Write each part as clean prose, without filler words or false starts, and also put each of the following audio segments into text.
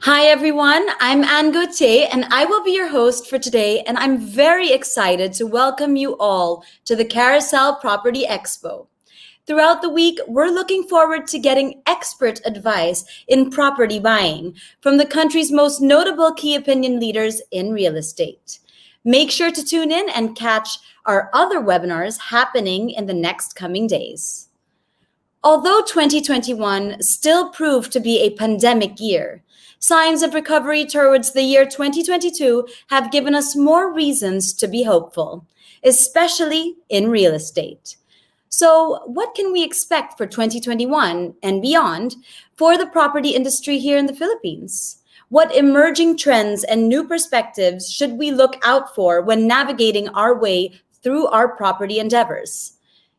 Hi everyone, I'm Anne Gauthier and I will be your host for today, and I'm very excited to welcome you all to the Carousell Property Expo. Throughout the week, we're looking forward to getting expert advice in property buying from the country's most notable key opinion leaders in real estate. Make sure to tune in and catch our other webinars happening in the next coming days. Although 2021 still proved to be a pandemic year, signs of recovery towards the year 2022 have given us more reasons to be hopeful, especially in real estate. So, what can we expect for 2021 and beyond for the property industry here in the Philippines? What emerging trends and new perspectives should we look out for when navigating our way through our property endeavors?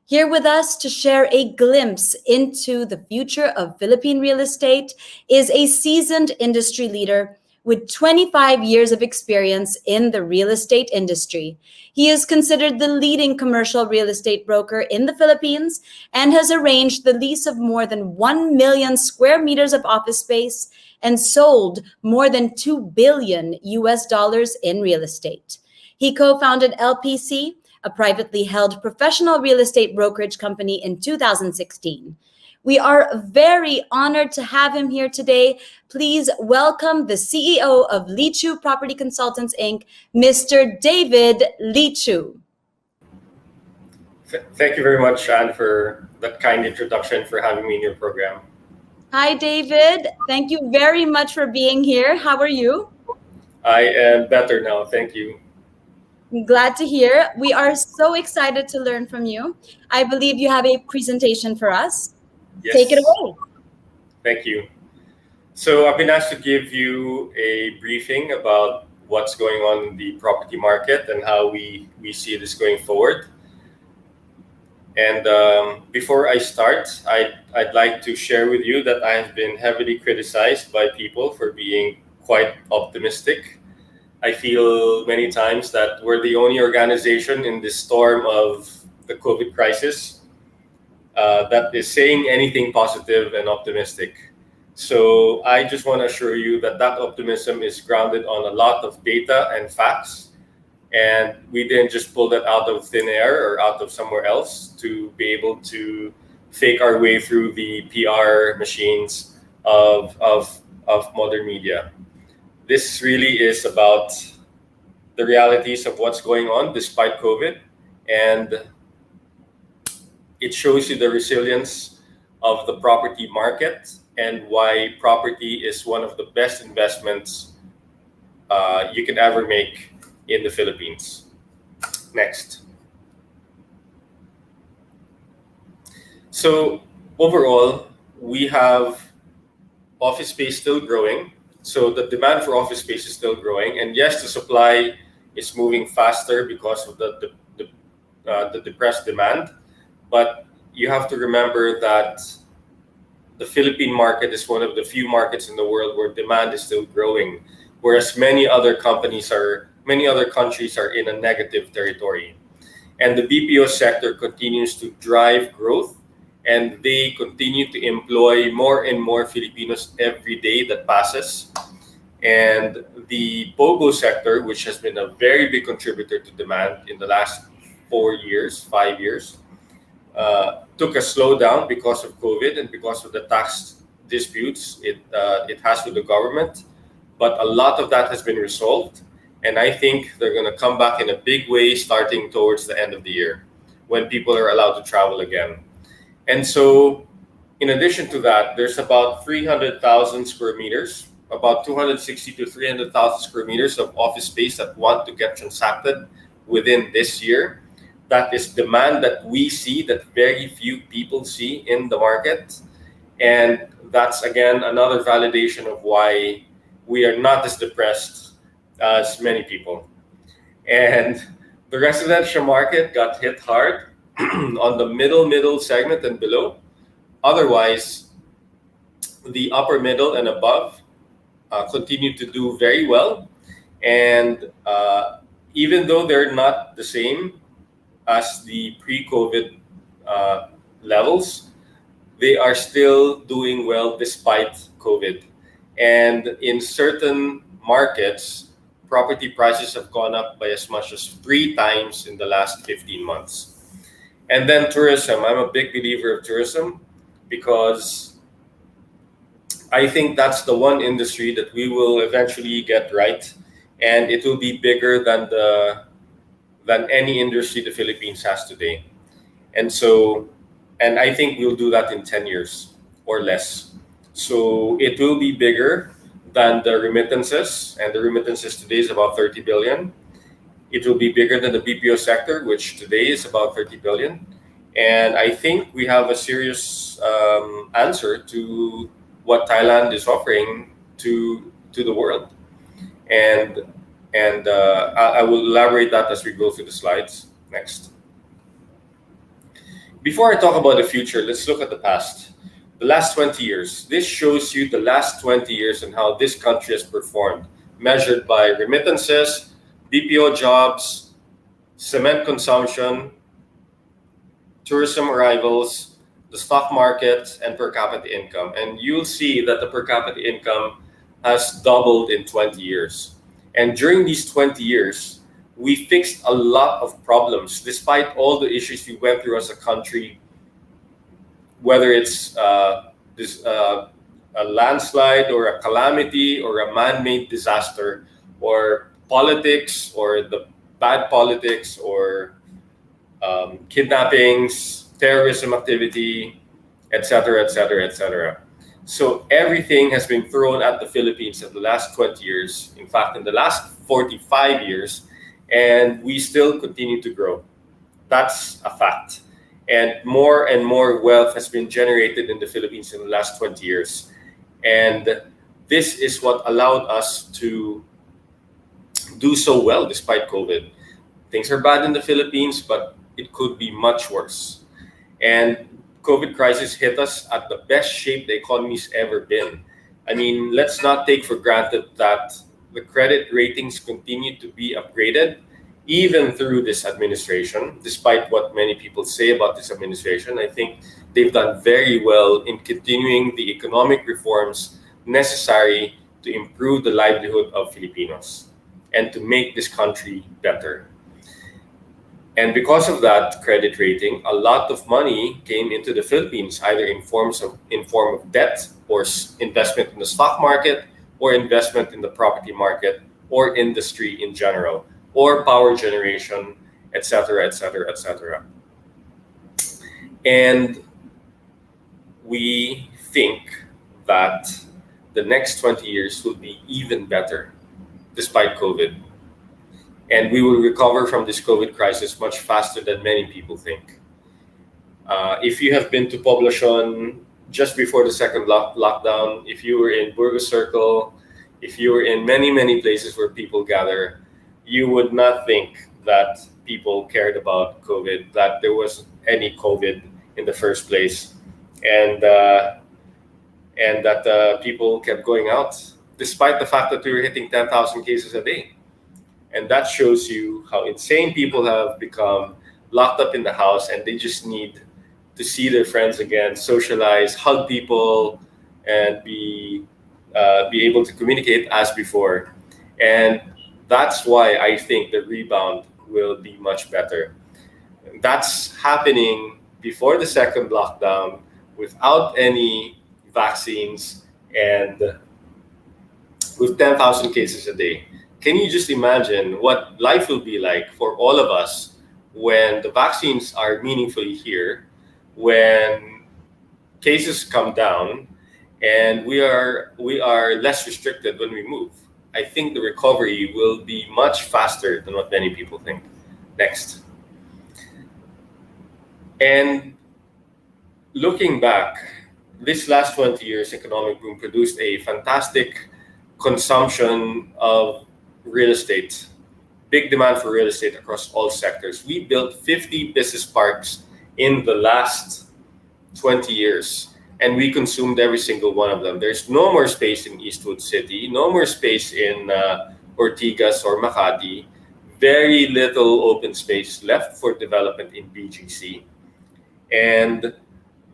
Here with us to share a glimpse into the future of Philippine real estate is a seasoned industry leader with 25 years of experience in the real estate industry. He is considered the leading commercial real estate broker in the Philippines and has arranged the lease of more than 1 million square meters of office space and sold more than 2 billion US dollars in real estate. He co-founded LPC, a privately held professional real estate brokerage company, in 2016. We are very honored to have him here today. Please welcome the CEO of Leechiu Property Consultants, Inc., Mr. David Leechiu. Thank you very much, Anne, for that kind introduction, for having me in your program. Hi, David. Thank you very much for being here. How are you? I am better now. Thank you. I'm glad to hear. We are so excited to learn from you. I believe you have a presentation for us. Yes. Take it away. Thank you. So I've been asked to give you a briefing about what's going on in the property market and how we see this going forward. And before I start, I'd like to share with you that I have been heavily criticized by people for being quite optimistic. I feel many times that we're the only organization in this storm of the COVID crisis that is saying anything positive and optimistic. So I just want to assure you that that optimism is grounded on a lot of data and facts. And we didn't just pull that out of thin air or out of somewhere else to be able to fake our way through the PR machines of modern media. This really is about the realities of what's going on despite COVID, and it shows you the resilience of the property market and why property is one of the best investments you can ever make in the Philippines. Next. So overall, we have office space still growing. So the demand for office space is still growing, and yes, the supply is moving faster because of the depressed demand. But you have to remember that the Philippine market is one of the few markets in the world where demand is still growing, whereas many other countries are in a negative territory. And the BPO sector continues to drive growth, and they continue to employ more and more Filipinos every day that passes. And the POGO sector, which has been a very big contributor to demand in the last 5 years, took a slowdown because of COVID and because of the tax disputes it has with the government. But a lot of that has been resolved. And I think they're going to come back in a big way starting towards the end of the year when people are allowed to travel again. And so, in addition to that, there's about 300,000 square meters, about 260 to 300,000 square meters of office space that want to get transacted within this year. That is demand that we see, that very few people see in the market. And that's, again, another validation of why we are not as depressed as many people. And the residential market got hit hard on the middle segment and below. Otherwise, the upper middle and above continue to do very well. And even though they're not the same as the pre-COVID levels, they are still doing well despite COVID. And in certain markets, property prices have gone up by as much as 3 times in the last 15 months. And then tourism. I'm a big believer of tourism because I think that's the one industry that we will eventually get right, and it will be bigger than any industry the Philippines has today. And so, and I think we'll do that in 10 years or less. So it will be bigger than the remittances, and the remittances today is about 30 billion. It will be bigger than the BPO sector, which today is about 30 billion. And I think we have a serious answer to what Thailand is offering to the world. And I will elaborate that as we go through the slides. Next. Before I talk about the future, let's look at the past. The last 20 years. This shows you the last 20 years and how this country has performed, measured by remittances, BPO jobs, cement consumption, tourism arrivals, the stock market, and per capita income. And you'll see that the per capita income has doubled in 20 years. And during these 20 years, we fixed a lot of problems despite all the issues we went through as a country, whether it's a landslide or a calamity or a man-made disaster or politics or the bad politics or kidnappings, terrorism activity, etc., etc., etc. So everything has been thrown at the Philippines in the last 20 years. In fact, in the last 45 years, and we still continue to grow. That's a fact. And more wealth has been generated in the Philippines in the last 20 years. And this is what allowed us to do so well despite COVID. Things are bad in the Philippines, but it could be much worse. And COVID crisis hit us at the best shape the economy's ever been. I mean, let's not take for granted that the credit ratings continue to be upgraded even through this administration. Despite what many people say about this administration, I think they've done very well in continuing the economic reforms necessary to improve the livelihood of Filipinos and to make this country better. And because of that credit rating, a lot of money came into the Philippines, either in form of debt or investment in the stock market or investment in the property market or industry in general or power generation, etc., etc., etc. And we think that the next 20 years will be even better despite COVID. And we will recover from this COVID crisis much faster than many people think. If you have been to Poblacion just before the second lockdown, if you were in Burgos Circle, if you were in many, many places where people gather, you would not think that people cared about COVID, that there was any COVID in the first place, and that people kept going out, despite the fact that we were hitting 10,000 cases a day. And that shows you how insane people have become, locked up in the house, and they just need to see their friends again, socialize, hug people, and be able to communicate as before. And that's why I think the rebound will be much better. That's happening before the second lockdown, without any vaccines, and with 10,000 cases a day. Can you just imagine what life will be like for all of us when the vaccines are meaningfully here, when cases come down, and we are less restricted when we move? I think the recovery will be much faster than what many people think. Next. And looking back, this last 20 years economic boom produced a fantastic consumption of real estate, big demand for real estate across all sectors. We built 50 business parks in the last 20 years, and we consumed every single one of them. There's no more space in Eastwood City, no more space in Ortigas or Makati, very little open space left for development in BGC. And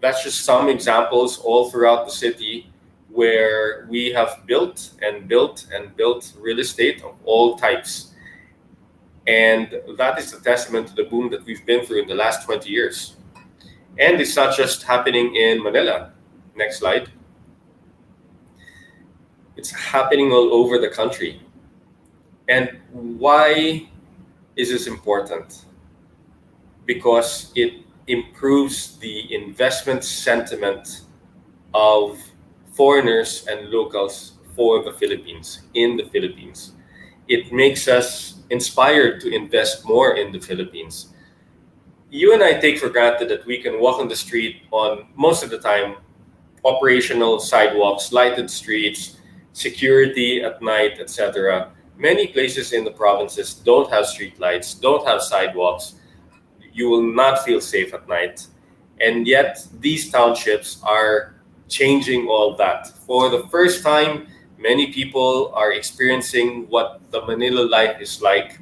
that's just some examples all throughout the city. where we have built and built and built real estate of all types. And that is a testament to the boom that we've been through in the last 20 years. And it's not just happening in Manila. Next slide. It's happening all over the country. And why is this important? Because it improves the investment sentiment of foreigners and locals for the Philippines, in the Philippines. It makes us inspired to invest more in the Philippines. You and I take for granted that we can walk on the street on, most of the time, operational sidewalks, lighted streets, security at night, etc. Many places in the provinces don't have street lights, don't have sidewalks. You will not feel safe at night. And yet, these townships are changing all that. For the first time, many people are experiencing what the Manila life is like.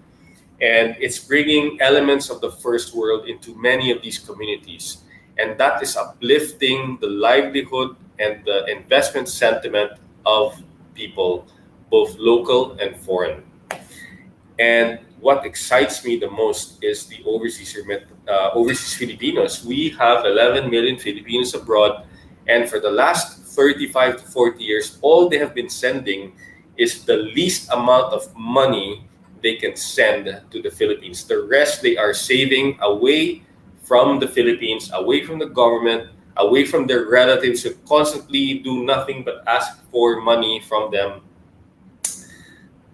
And it's bringing elements of the first world into many of these communities. And that is uplifting the livelihood and the investment sentiment of people, both local and foreign. And what excites me the most is the overseas Filipinos. We have 11 million Filipinos abroad, and for the last 35 to 40 years, all they have been sending is the least amount of money they can send to the Philippines. The rest they are saving away from the Philippines, away from the government, away from their relatives who constantly do nothing but ask for money from them.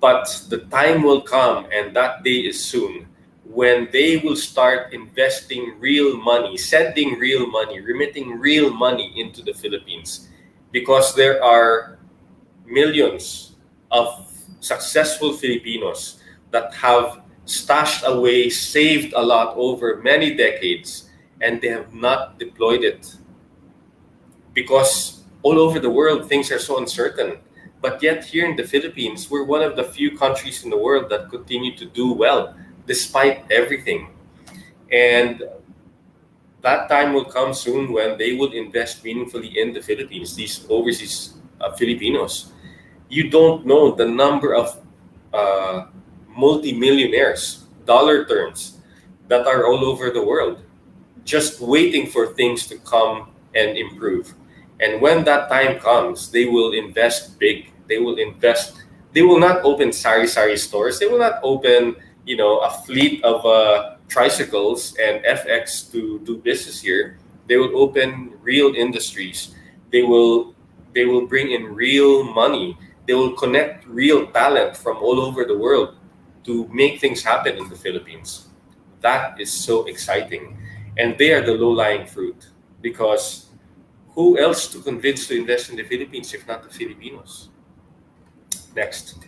But the time will come, and that day is soon, when they will start investing real money, sending real money, remitting real money into the Philippines. Because there are millions of successful Filipinos that have stashed away, saved a lot over many decades, and they have not deployed it. Because all over the world, things are so uncertain. But yet, here in the Philippines, we're one of the few countries in the world that continue to do well despite everything. And that time will come soon when they will invest meaningfully in the Philippines, these overseas Filipinos. You don't know the number of multimillionaires, dollar terms, that are all over the world, just waiting for things to come and improve. And when that time comes, they will invest big. They will invest. They will not open sari-sari stores. They will not open, a fleet of tricycles and FX to do business here. They will open real industries. They will bring in real money. They will connect real talent from all over the world to make things happen in the Philippines. That is so exciting. And they are the low-lying fruit, because who else to convince to invest in the Philippines if not the Filipinos? Next.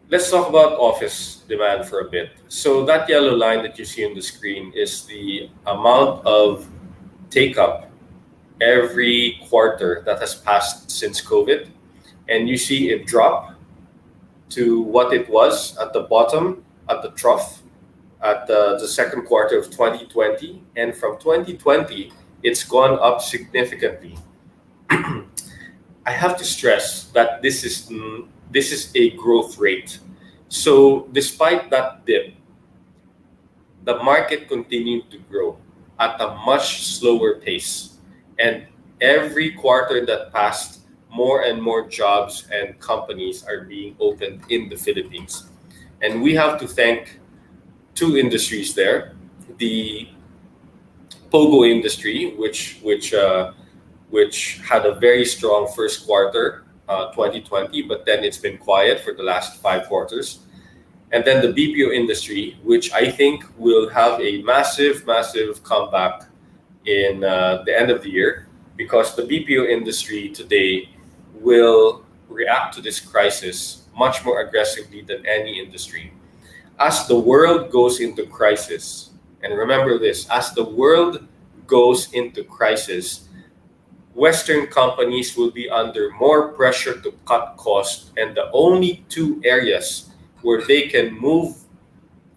Let's talk about office demand for a bit. So that yellow line that you see on the screen is the amount of take-up every quarter that has passed since COVID. And you see it drop to what it was at the bottom, at the trough, at the second quarter of 2020. And from 2020, it's gone up significantly. I have to stress that this is a growth rate. So despite that dip, the market continued to grow at a much slower pace. And every quarter that passed, more and more jobs and companies are being opened in the Philippines. And we have to thank two industries there. The Pogo industry, which had a very strong first quarter, 2020, but then it's been quiet for the last 5 quarters. And then the BPO industry, which I think will have a massive, massive comeback in the end of the year, because the BPO industry today will react to this crisis much more aggressively than any industry. As the world goes into crisis, and remember this, as the world goes into crisis, Western companies will be under more pressure to cut costs, and the only two areas where they can move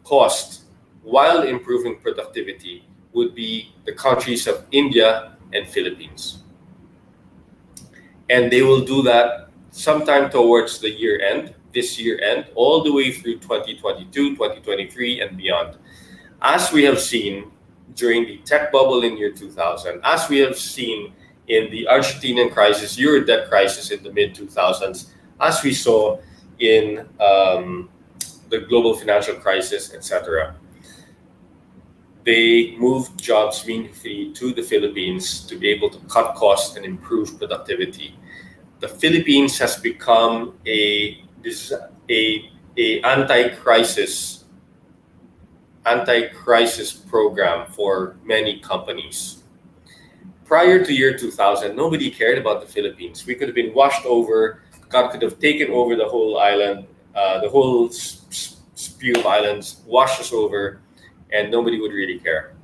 cost while improving productivity would be the countries of India and Philippines. And they will do that sometime towards the year end, this year end, all the way through 2022, 2023, and beyond. As we have seen during the tech bubble in year 2000, as we have seen in the Argentinian crisis, Euro debt crisis in the mid 2000s, as we saw in the global financial crisis, etc. They moved jobs meaningfully to the Philippines to be able to cut costs and improve productivity. The Philippines has become a anti-crisis program for many companies. Prior to year 2000, nobody cared about the Philippines. We could have been washed over. God could have taken over the whole island, the whole spew of islands, washed us over, and nobody would really care.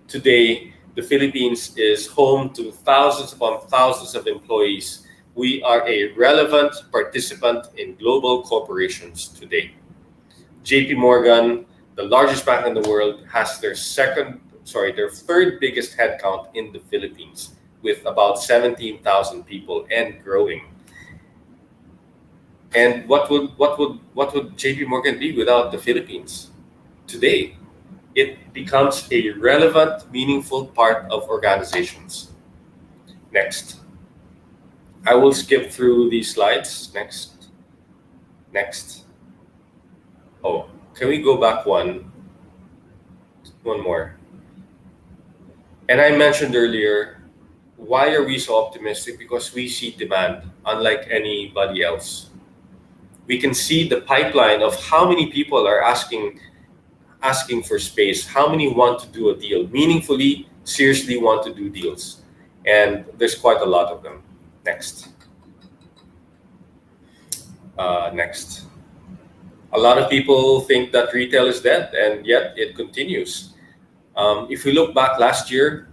Today, the Philippines is home to thousands upon thousands of employees. We are a relevant participant in global corporations today. JP Morgan, the largest bank in the world, has their third biggest headcount in the Philippines, with about 17,000 people and growing. And what would JP Morgan be without the Philippines? Today, it becomes a relevant, meaningful part of organizations. Next. I will skip through these slides. Next. Oh, can we go back one more? And I mentioned earlier, why are we so optimistic? Because we see demand unlike anybody else. We can see the pipeline of how many people are asking for space, how many want to do a deal, meaningfully, seriously want to do deals. And there's quite a lot of them. Next. Next. A lot of people think that retail is dead, and yet it continues. If we look back last year,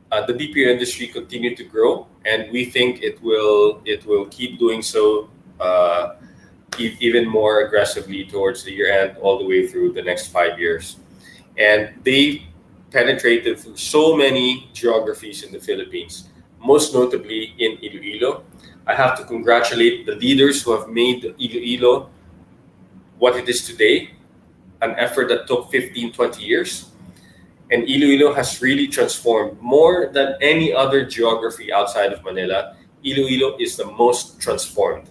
the BPO industry continued to grow, and we think it will keep doing so even more aggressively towards the year end, all the way through the next 5 years. And they penetrated through so many geographies in the Philippines, most notably in Iloilo. I have to congratulate the leaders who have made Iloilo what it is today, an effort that took 15, 20 years. And Iloilo has really transformed more than any other geography outside of Manila. Iloilo is the most transformed.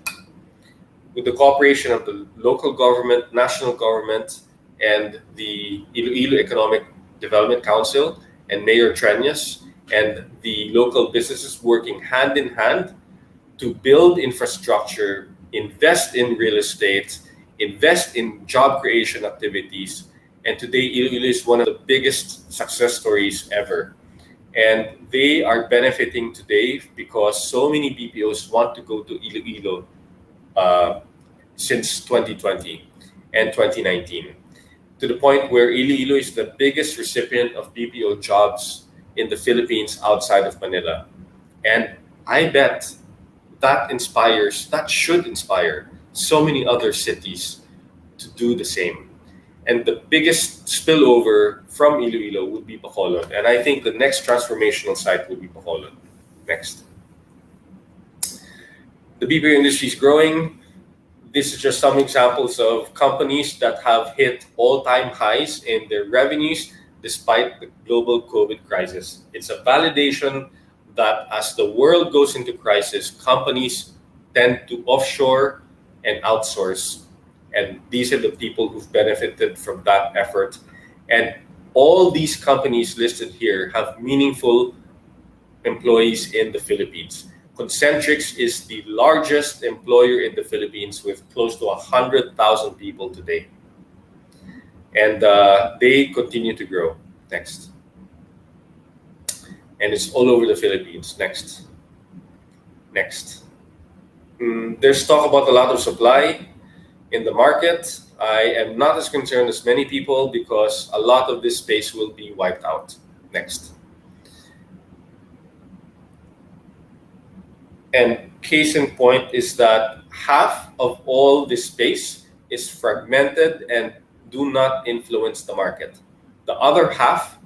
With the cooperation of the local government, national government, and the Iloilo Economic Development Council and Mayor Treñas and the local businesses working hand in hand to build infrastructure, invest in real estate, invest in job creation activities. And today, Iloilo is one of the biggest success stories ever. And they are benefiting today because so many BPOs want to go to Iloilo since 2020 and 2019, to the point where Iloilo is the biggest recipient of BPO jobs in the Philippines outside of Manila. And I bet that should inspire so many other cities to do the same. And the biggest spillover from Iloilo would be Bacolod. And I think the next transformational site will be Bacolod. Next. The BPO industry is growing. This is just some examples of companies that have hit all-time highs in their revenues despite the global COVID crisis. It's a validation that as the world goes into crisis, companies tend to offshore and outsource. And these are the people who've benefited from that effort. And all these companies listed here have meaningful employees in the Philippines. Concentrix is the largest employer in the Philippines with close to 100,000 people today. And they continue to grow. Next. And it's all over the Philippines. Next. There's talk about a lot of supply in the market. I am not as concerned as many people because a lot of this space will be wiped out. Next. And case in point is that half of all this space is fragmented and do not influence the market. The other half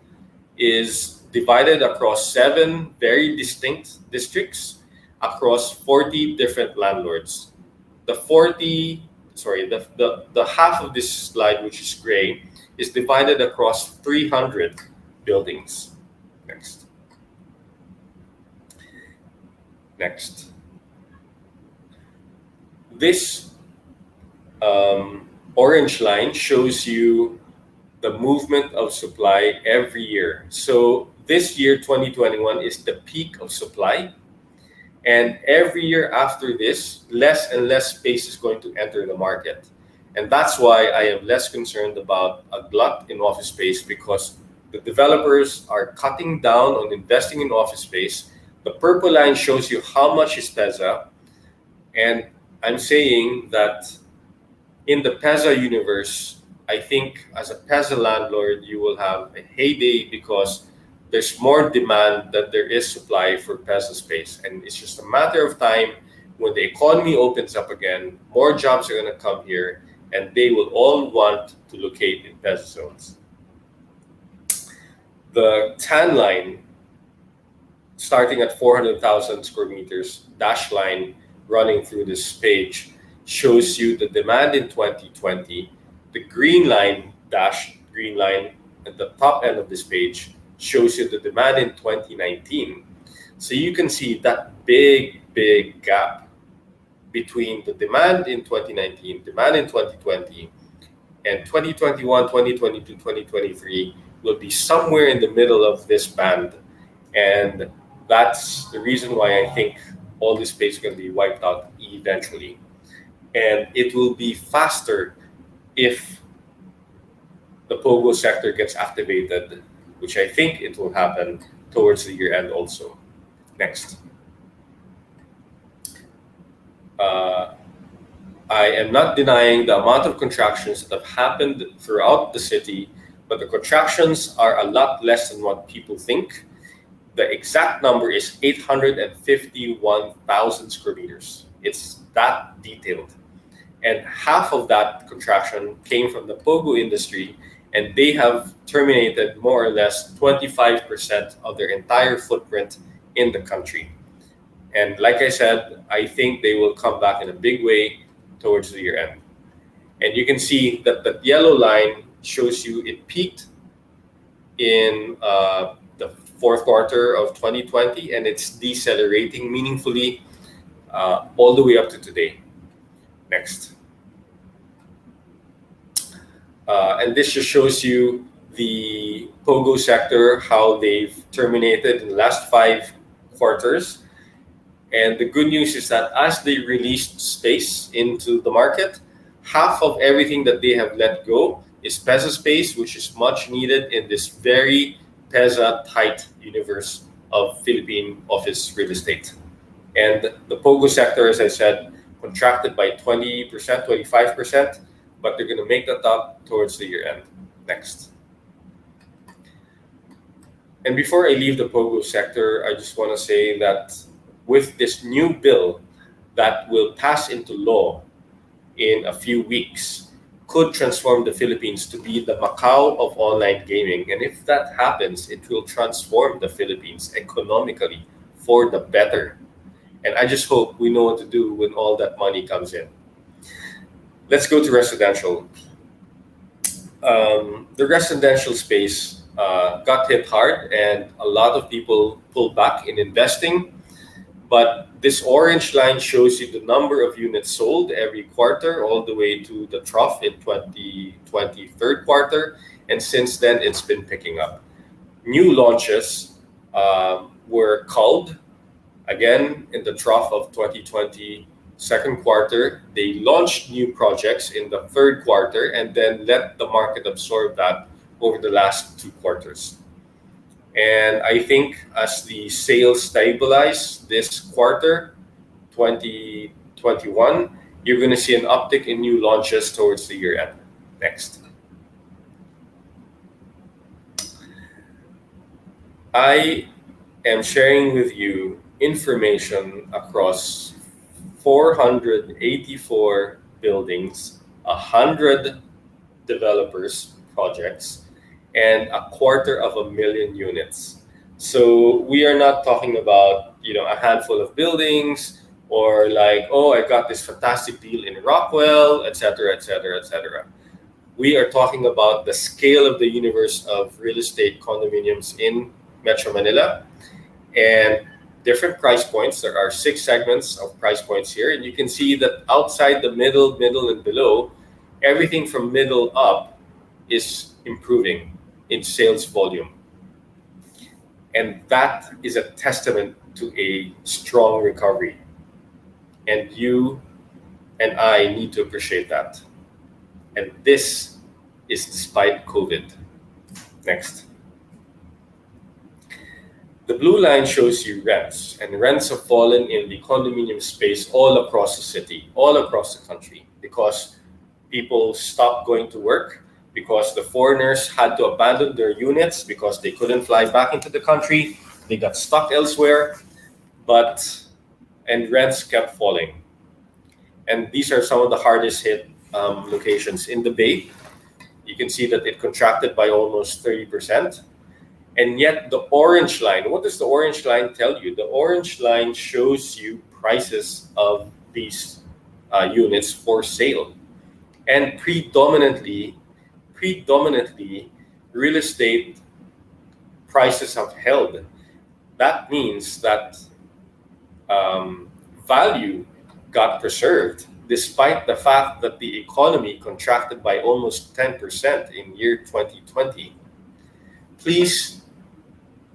is divided across 7 very distinct districts across 40 different landlords. The 40, sorry, the half of this slide, which is gray, is divided across 300 buildings. Next. Next. This orange line shows you the movement of supply every year. So this year, 2021, is the peak of supply. And every year after this, less and less space is going to enter the market. And that's why I am less concerned about a glut in office space, because the developers are cutting down on investing in office space. The purple line shows you how much is PEZA. And I'm saying that in the PEZA universe, I think as a PEZA landlord, you will have a heyday because there's more demand than there is supply for PEZA space. And it's just a matter of time when the economy opens up again, more jobs are going to come here, and they will all want to locate in PEZA zones. The tan line, starting at 400,000 square meters, dash line running through this page, shows you the demand in 2020. The green line, dash green line, at the top end of this page shows you the demand in 2019. So you can see that big gap between the demand in 2019, demand in 2020, and 2021, 2022, 2023 will be somewhere in the middle of this band. And that's the reason why I think all this space is going to be wiped out eventually. And it will be faster if the POGO sector gets activated, which I think it will happen towards the year end also. Next. I am not denying the amount of contractions that have happened throughout the city, but the contractions are a lot less than what people think. The exact number is 851,000 square meters. It's that detailed. And half of that contraction came from the POGO industry, and they have terminated more or less 25% of their entire footprint in the country. And like I said, I think they will come back in a big way towards the year end. And you can see that the yellow line shows you it peaked in the fourth quarter of 2020, and it's decelerating meaningfully all the way up to today. Next. And this just shows you the POGO sector, how they've terminated in the last 5 quarters. And the good news is that as they released space into the market, half of everything that they have let go is PEZA space, which is much needed in this very PEZA tight universe of Philippine office real estate. And the POGO sector, as I said, contracted by 20%, 25%, but they're going to make that up towards the year end. Next. And before I leave the POGO sector, I just want to say that with this new bill that will pass into law in a few weeks, could transform the Philippines to be the Macau of online gaming. And if that happens, it will transform the Philippines economically for the better. And I just hope we know what to do when all that money comes in. Let's go to residential. The residential space got hit hard, and a lot of people pulled back in investing. But this orange line shows you the number of units sold every quarter, all the way to the trough in 2020 third quarter. And since then, it's been picking up. New launches were culled again in the trough of 2020 second quarter. They launched new projects in the third quarter and then let the market absorb that over the last 2 quarters. And I think as the sales stabilize this quarter, 2021, you're going to see an uptick in new launches towards the year end. Next. I am sharing with you information across 484 buildings, 100 developers projects, and 250,000 units. So we are not talking about, a handful of buildings, or like, oh, I got this fantastic deal in Rockwell, etc., etc., etc. We are talking about the scale of the universe of real estate condominiums in Metro Manila, and different price points. There are 6 segments of price points here, and you can see that outside the middle, and below, everything from middle up is improving in sales volume. And that is a testament to a strong recovery. And you and I need to appreciate that. And this is despite COVID. Next. The blue line shows you rents, and rents have fallen in the condominium space all across the city, all across the country, because people stopped going to work, because the foreigners had to abandon their units because they couldn't fly back into the country. They got stuck elsewhere, but and rents kept falling. And these are some of the hardest hit locations in the Bay. You can see that it contracted by almost 30%. And yet the orange line, what does the orange line tell you? The orange line shows you prices of these units for sale. And predominantly, real estate prices have held. That means that um, value got preserved despite the fact that the economy contracted by almost 10% in year 2020. Please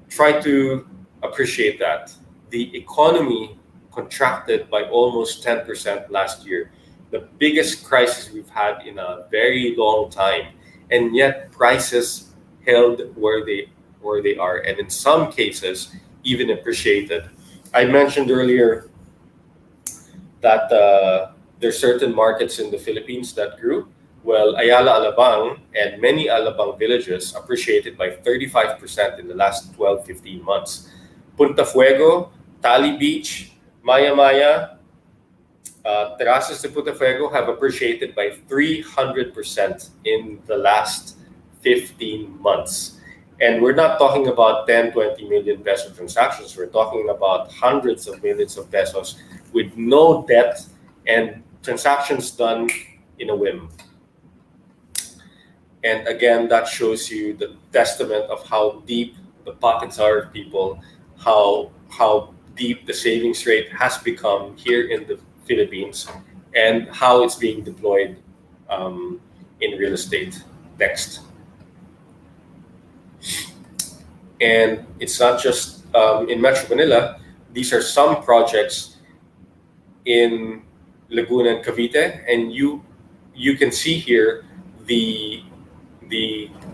try to appreciate that. The economy contracted by almost 10% last year, the biggest crisis we've had in a very long time, and yet prices held where they are, and in some cases even appreciated. I mentioned earlier that there's certain markets in the Philippines that grew. Well, Ayala Alabang and many Alabang villages appreciated by 35% in the last 12, 15 months. Punta Fuego, Tali Beach, Maya Maya, Terrazas de Punta Fuego have appreciated by 300% in the last 15 months. And we're not talking about 10, 20 million peso transactions. We're talking about hundreds of millions of pesos with no debt and transactions done in a whim. And again, that shows you the testament of how deep the pockets are of people, how deep the savings rate has become here in the Philippines, and how it's being deployed in real estate. Next. And it's not just in Metro Manila. These are some projects in Laguna and Cavite, and you can see here the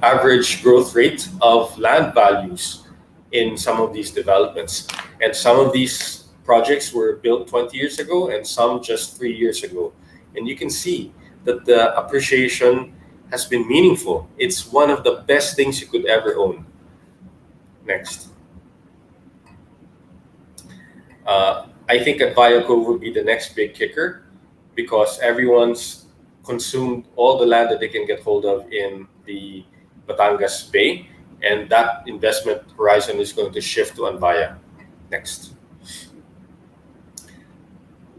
average growth rate of land values in some of these developments. And some of these projects were built 20 years ago, and some just 3 years ago. And you can see that the appreciation has been meaningful. It's one of the best things you could ever own. Next. I think at Viacove would be the next big kicker, because everyone's consumed all the land that they can get hold of in the Batangas Bay, and that investment horizon is going to shift to Anvaya. Next.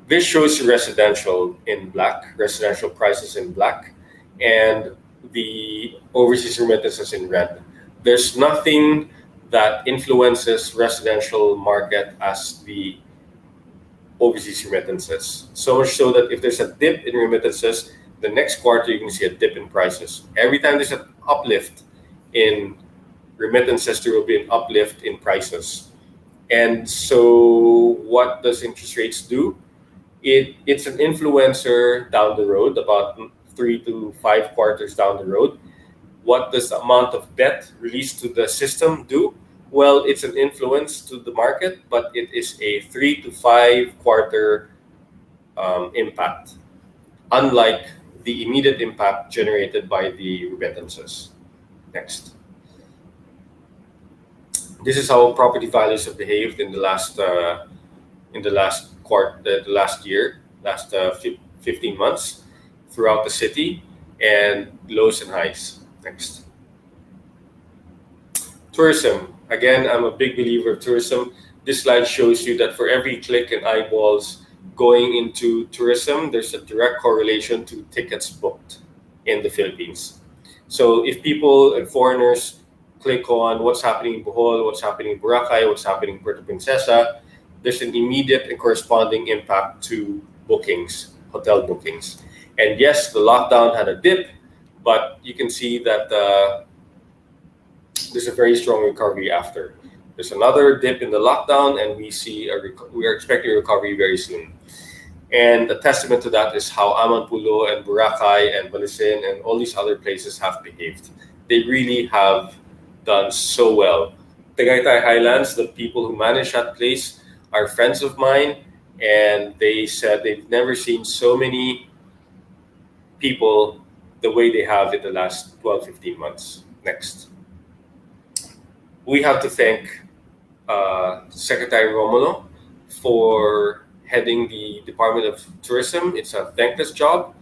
This shows you residential in black, residential prices in black, and the overseas remittances in red. There's nothing that influences residential market as the overseas remittances. So much so that if there's a dip in remittances, the next quarter you can see a dip in prices. Every time there's an uplift in remittances, there will be an uplift in prices. And so what does interest rates do? It's an influencer down the road, about 3 to 5 quarters down the road. What does the amount of debt released to the system do? Well, it's an influence to the market, but it is a 3 to 5 quarter impact, unlike the immediate impact generated by the remittances. Next. This is how property values have behaved in the last year, 15 months throughout the city, and lows and highs. Next. Tourism. Again, I'm a big believer of tourism. This slide shows you that for every click and eyeballs going into tourism, there's a direct correlation to tickets booked in the Philippines. So if people and foreigners click on what's happening in Bohol, what's happening in Boracay, what's happening in Puerto Princesa, there's an immediate and corresponding impact to bookings, hotel bookings. And yes, the lockdown had a dip, but you can see that there's a very strong recovery after. There's another dip in the lockdown, and we are expecting a recovery very soon. And a testament to that is how Amanpulo and Boracay and Balisin and all these other places have behaved. They really have done so well. Tagaytay Highlands, the people who manage that place are friends of mine, and they said they've never seen so many people the way they have in the last 12, 15 months. Next. We have to thank Secretary Romulo for heading the Department of Tourism. It's a thankless job,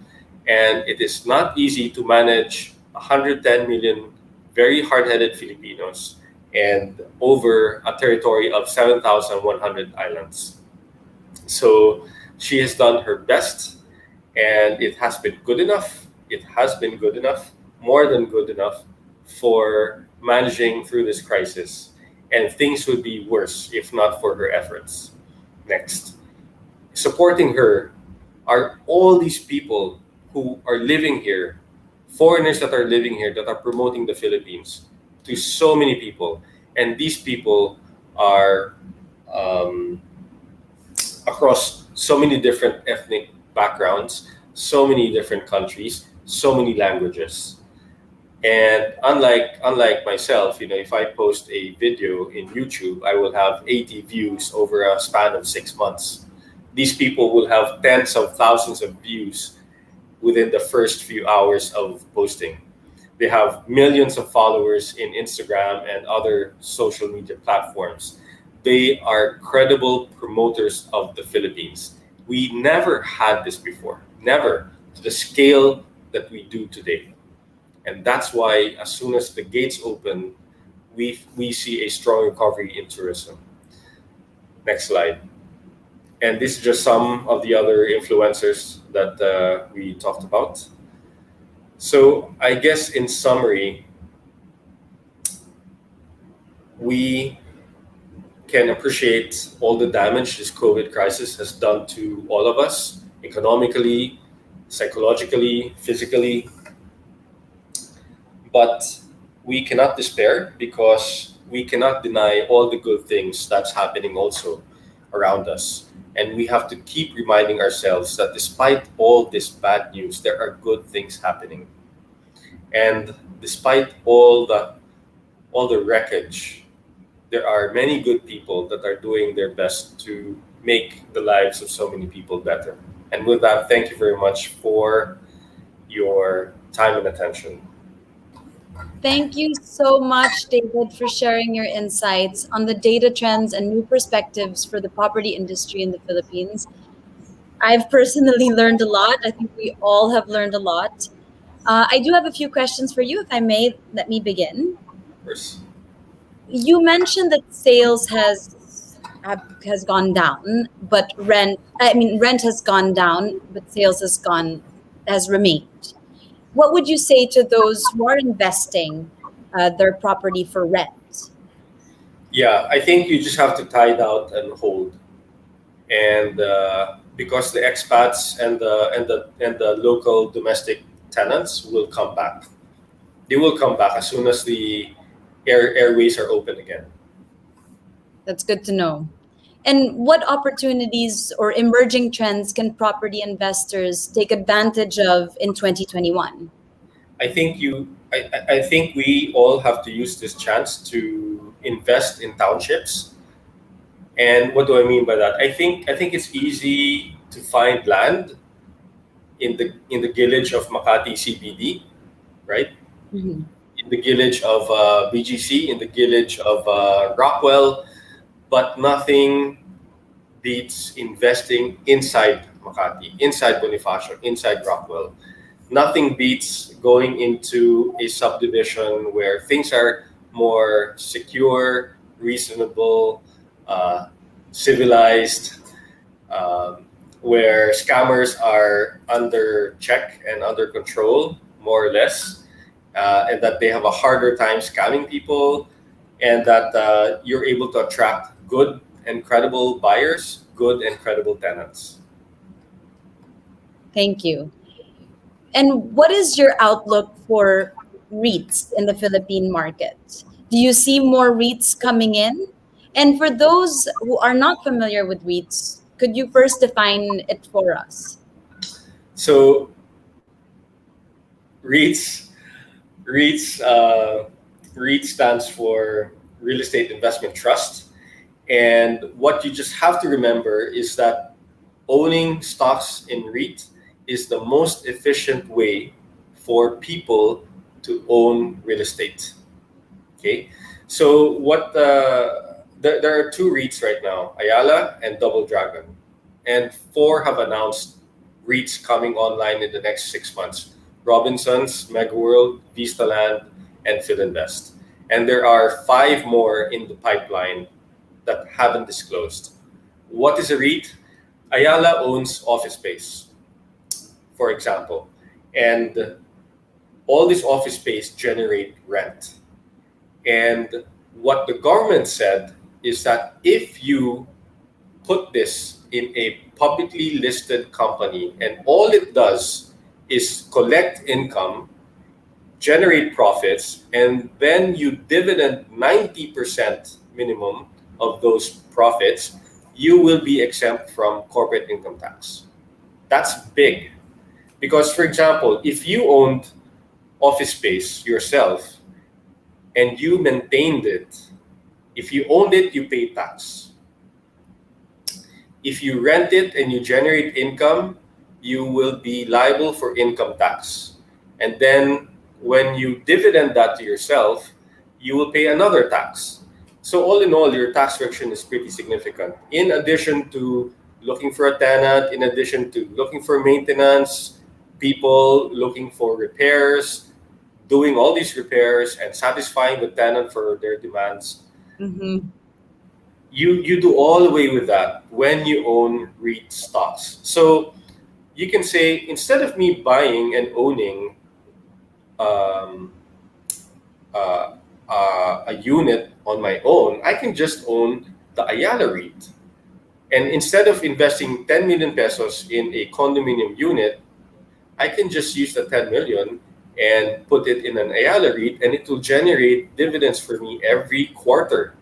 and it is not easy to manage 110 million very hard-headed Filipinos and over a territory of 7,100 islands. So she has done her best, and it has been good enough. It has been good enough, more than good enough, for managing through this crisis. And things would be worse if not for her efforts. Next. Supporting her are all these people who are living here, foreigners that are living here, that are promoting the Philippines to so many people. And these people are across so many different ethnic backgrounds, so many different countries, so many languages. And unlike myself, if I post a video in YouTube, I will have 80 views over a span of 6 months. These people will have tens of thousands of views within the first few hours of posting. They have millions of followers in Instagram and other social media platforms. They are credible promoters of the Philippines. We never had this before, never to the scale that we do today. And that's why as soon as the gates open, we see a strong recovery in tourism. Next slide. And this is just some of the other influencers that we talked about. So I guess in summary, we can appreciate all the damage this COVID crisis has done to all of us, economically, psychologically, physically. But we cannot despair because we cannot deny all the good things that's happening also around us. And we have to keep reminding ourselves that despite all this bad news, there are good things happening. And despite all the wreckage, there are many good people that are doing their best to make the lives of so many people better. And with that, thank you very much for your time and attention. Thank you so much, David, for sharing your insights on the data trends and new perspectives for the property industry in the Philippines. I've personally learned a lot. I think we all have learned a lot. I do have a few questions for you, if I may. Let me begin. Of course. You mentioned that sales has gone down, but rent has gone down, but sales has remained. What would you say to those who are investing their property for rent? Yeah, I think you just have to tie it out and hold. And because the expats and the local domestic tenants will come back. They will come back as soon as the airways are open again. That's good to know. And what opportunities or emerging trends can property investors take advantage of in 2021? I think we all have to use this chance to invest in townships. And what do I mean by that? I think it's easy to find land in the village of Makati CBD, right? Mhm. In the village of BGC, in the village of Rockwell, but nothing beats investing inside Makati, inside Bonifacio, inside Rockwell. Nothing beats going into a subdivision where things are more secure, reasonable, civilized, where scammers are under check and under control, more or less, and that they have a harder time scamming people, and that you're able to attract good and credible buyers, good and credible tenants. Thank you. And what is your outlook for REITs in the Philippine market? Do you see more REITs coming in? And for those who are not familiar with REITs, could you first define it for us? So REITs, REITs, REIT stands for Real Estate Investment Trust. And what you just have to remember is that owning stocks in REIT is the most efficient way for people to own real estate. Okay, so there are two REITs right now, Ayala and Double Dragon, and four have announced REITs coming online in the next 6 months: Robinsons, Megaworld, Vista Land, and Philinvest. And there are five more in the pipeline that haven't disclosed. What is a REIT? Ayala owns office space, for example, and all this office space generate rent. And what the government said is that if you put this in a publicly listed company and all it does is collect income, generate profits, and then you dividend 90% minimum of those profits, you will be exempt from corporate income tax. That's big. Because, for example, if you owned office space yourself and you maintained it, if you owned it, you pay tax. If you rent it and you generate income, you will be liable for income tax. And then when you dividend that to yourself, you will pay another tax. So all in all, your tax friction is pretty significant. In addition to looking for a tenant, in addition to looking for maintenance, people looking for repairs, doing all these repairs and satisfying the tenant for their demands, Mm-hmm. you do all away with that when you own REIT stocks. So you can say, instead of me buying and owning um, a unit on my own, I can just own the Ayala REIT. And instead of investing 10 million pesos in a condominium unit, I can just use the 10 million and put it in an Ayala REIT, and it will generate dividends for me every quarter.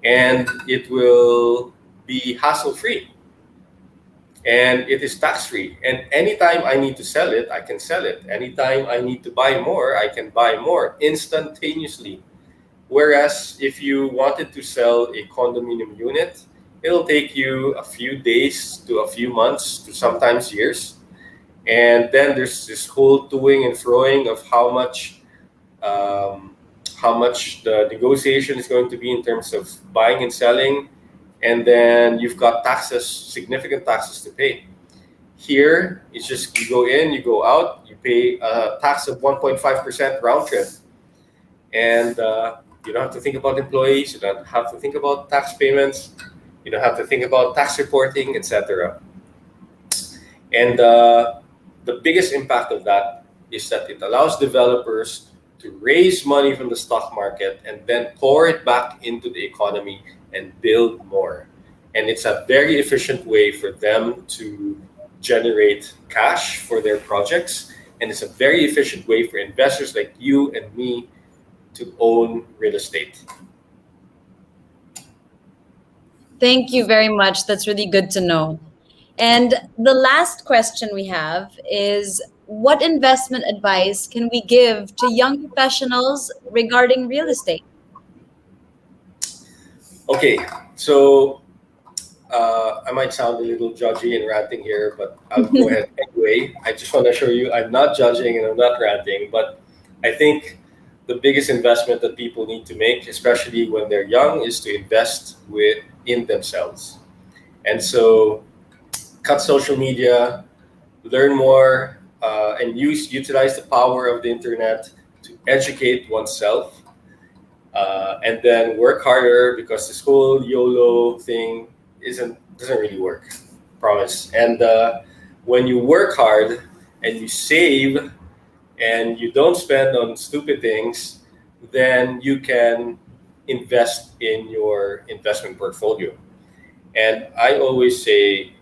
And it will be hassle-free. And it is tax-free. And anytime I need to sell it, I can sell it. Anytime I need to buy more, I can buy more instantaneously. Whereas if you wanted to sell a condominium unit, it'll take you a few days to a few months to sometimes years. And then there's this whole toing and froing of um, how much the negotiation is going to be in terms of buying and selling, and then you've got taxes, significant taxes to pay. Here, it's just you go in, you go out, you pay a tax of 1.5% round trip, and you don't have to think about employees, you don't have to think about tax payments, you don't have to think about tax reporting, etc. And the biggest impact of that is that it allows developers to raise money from the stock market and then pour it back into the economy and build more. And it's a very efficient way for them to generate cash for their projects. And it's a very efficient way for investors like you and me to own real estate. Thank you very much. That's really good to know. And the last question we have is, what investment advice can we give to young professionals regarding real estate? Okay, so I might sound a little judgy and ranting here, but I'll go ahead anyway. I just want to show you I'm not judging and I'm not ranting, but I think the biggest investment that people need to make, especially when they're young, is to invest in themselves. And so cut social media, learn more, and utilize the power of the internet to educate oneself. and then work harder, because this whole YOLO thing doesn't really work. Promise. And when you work hard and you save and you don't spend on stupid things, then you can invest in your investment portfolio. And I always say,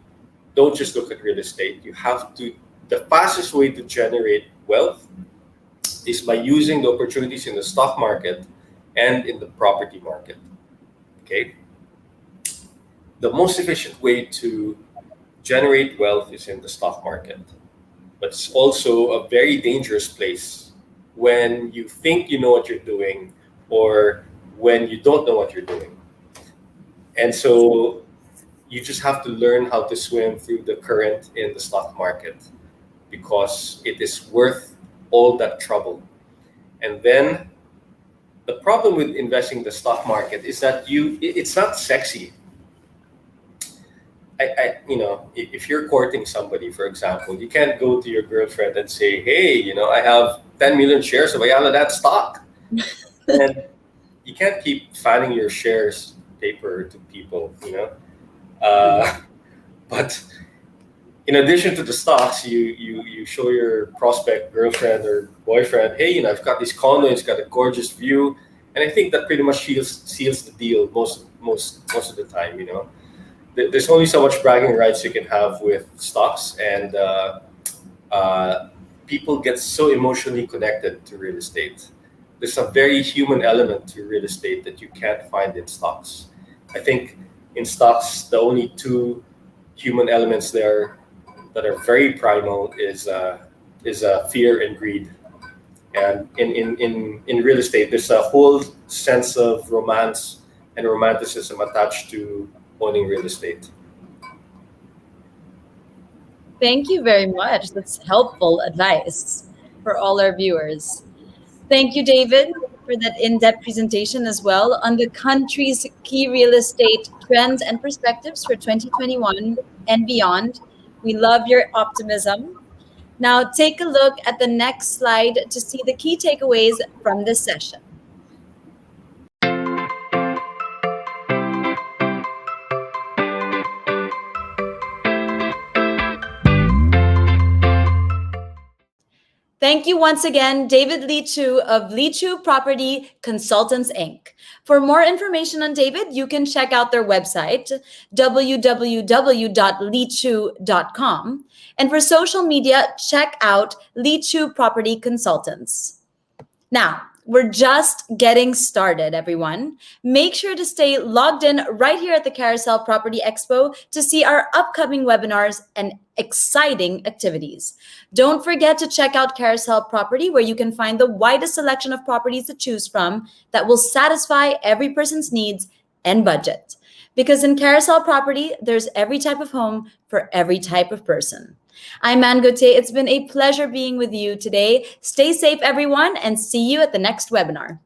don't just look at real estate. You have to, the fastest way to generate wealth is by using the opportunities in the stock market and in the property market. Okay? The most efficient way to generate wealth is in the stock market. But it's also a very dangerous place when you think you know what you're doing, or when you don't know what you're doing. And so you just have to learn how to swim through the current in the stock market, because it is worth all that trouble. And then the problem with investing in the stock market is that it's not sexy. If you're courting somebody, for example, you can't go to your girlfriend and say, hey, I have 10 million shares of Ayala that stock. And you can't keep fanning your shares paper to people, But in addition to the stocks, you show your prospect girlfriend or boyfriend, hey, I've got this condo, it's got a gorgeous view. And I think that pretty much seals the deal most of the time, There's only so much bragging rights you can have with stocks, and people get so emotionally connected to real estate. There's a very human element to real estate that you can't find in stocks. I think in stocks, the only two human elements there that are very primal is fear and greed. And in real estate, there's a whole sense of romance and romanticism attached to owning real estate. Thank you very much. That's helpful advice for all our viewers. Thank you, David, for that in-depth presentation as well on the country's key real estate trends and perspectives for 2021 and beyond. We love your optimism. Now take a look at the next slide to see the key takeaways from this session. Thank you once again, David Leechiu of Leechiu Property Consultants, Inc. For more information on David, you can check out their website, www.leechiu.com. And for social media, check out Leechiu Property Consultants. Now, we're just getting started, everyone. Make sure to stay logged in right here at the Carousell Property Expo to see our upcoming webinars and exciting activities. Don't forget to check out Carousell Property, where you can find the widest selection of properties to choose from that will satisfy every person's needs and budget. Because in Carousell Property, there's every type of home for every type of person. I'm Anne Gauthier. It's been a pleasure being with you today. Stay safe, everyone, and see you at the next webinar.